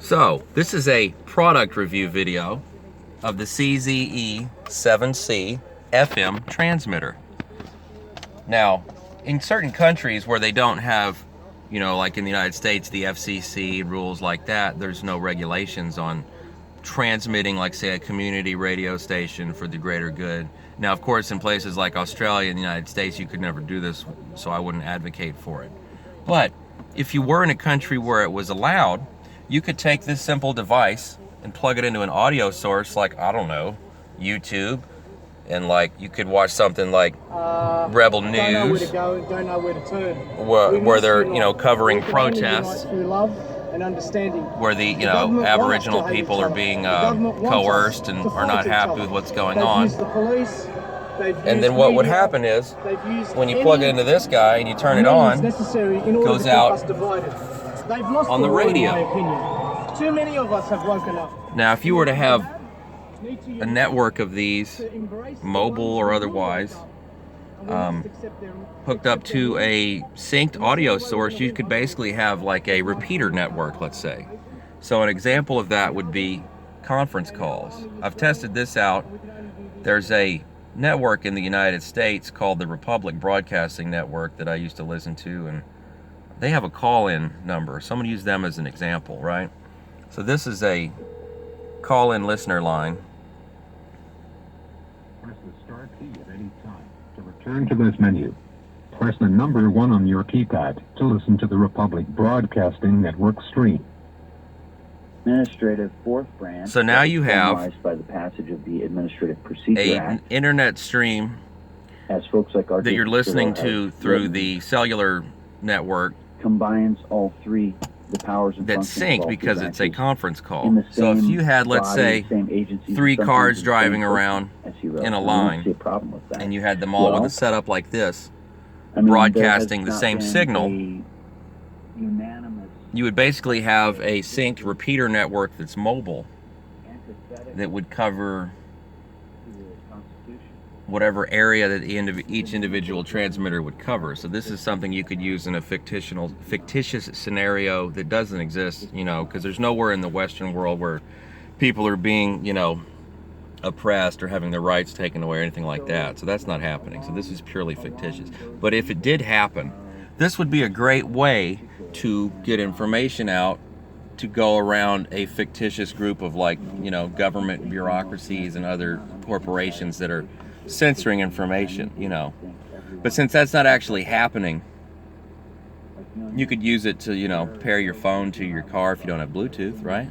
So, this is a product review video of the CZE-7C FM transmitter. Now, in certain countries where they don't have, like in the United States, the FCC rules like that, there's no regulations on transmitting, like, say, a community radio station for the greater good. Now, of course, in places like Australia and the United States, you could never do this, so I wouldn't advocate for it. But if you were in a country where it was allowed, you could take this simple device and plug it into an audio source like, I don't know, YouTube, and like you could watch something like Rebel News, don't know where to go, don't know where to turn. where they're covering protests, through love and understanding, where the Aboriginal people are being coerced and are not happy with what's going on. And then what would happen is, when you plug it into this guy and you turn it on, it goes out on the radio. Too many of us have woken up. Now, if you were to have a network of these, mobile or otherwise, hooked up to a synced audio source, you could basically have like a repeater network, let's say. So an example of that would be conference calls. I've tested this out. There's a network in the United States called the Republic Broadcasting Network that I used to listen to, and they have a call-in number. So I'm going to use them as an example, right? So this is a call-in listener line. Press the star key at any time to return to this menu. Press the number 1 on your keypad to listen to the Republic Broadcasting Network stream. Administrative fourth branch. So now you have by the passage of the Administrative Procedure an Act, internet stream as folks like our that you're listening to through the cellular network combines all three the powers and that's functions of synced all because three it's a branches conference in call. the So if same you had, let's body, say, same agency, 3 sometimes cars the same driving person, around as he wrote. in a I don't line, see a problem with that. and you had them all with Well, a setup like this, I mean, broadcasting there the has same not been signal, a unanimous you would basically have a synced repeater network that's mobile antithetic that would cover to the Constitution. whatever area that each individual transmitter would cover. So this is something you could use in a fictitious scenario that doesn't exist, because there's nowhere in the Western world where people are being, oppressed or having their rights taken away or anything like that. So that's not happening. So this is purely fictitious. But if it did happen, this would be a great way to get information out, to go around a fictitious group of government bureaucracies and other corporations that are censoring information, But since that's not actually happening, you could use it to, pair your phone to your car if you don't have Bluetooth, right?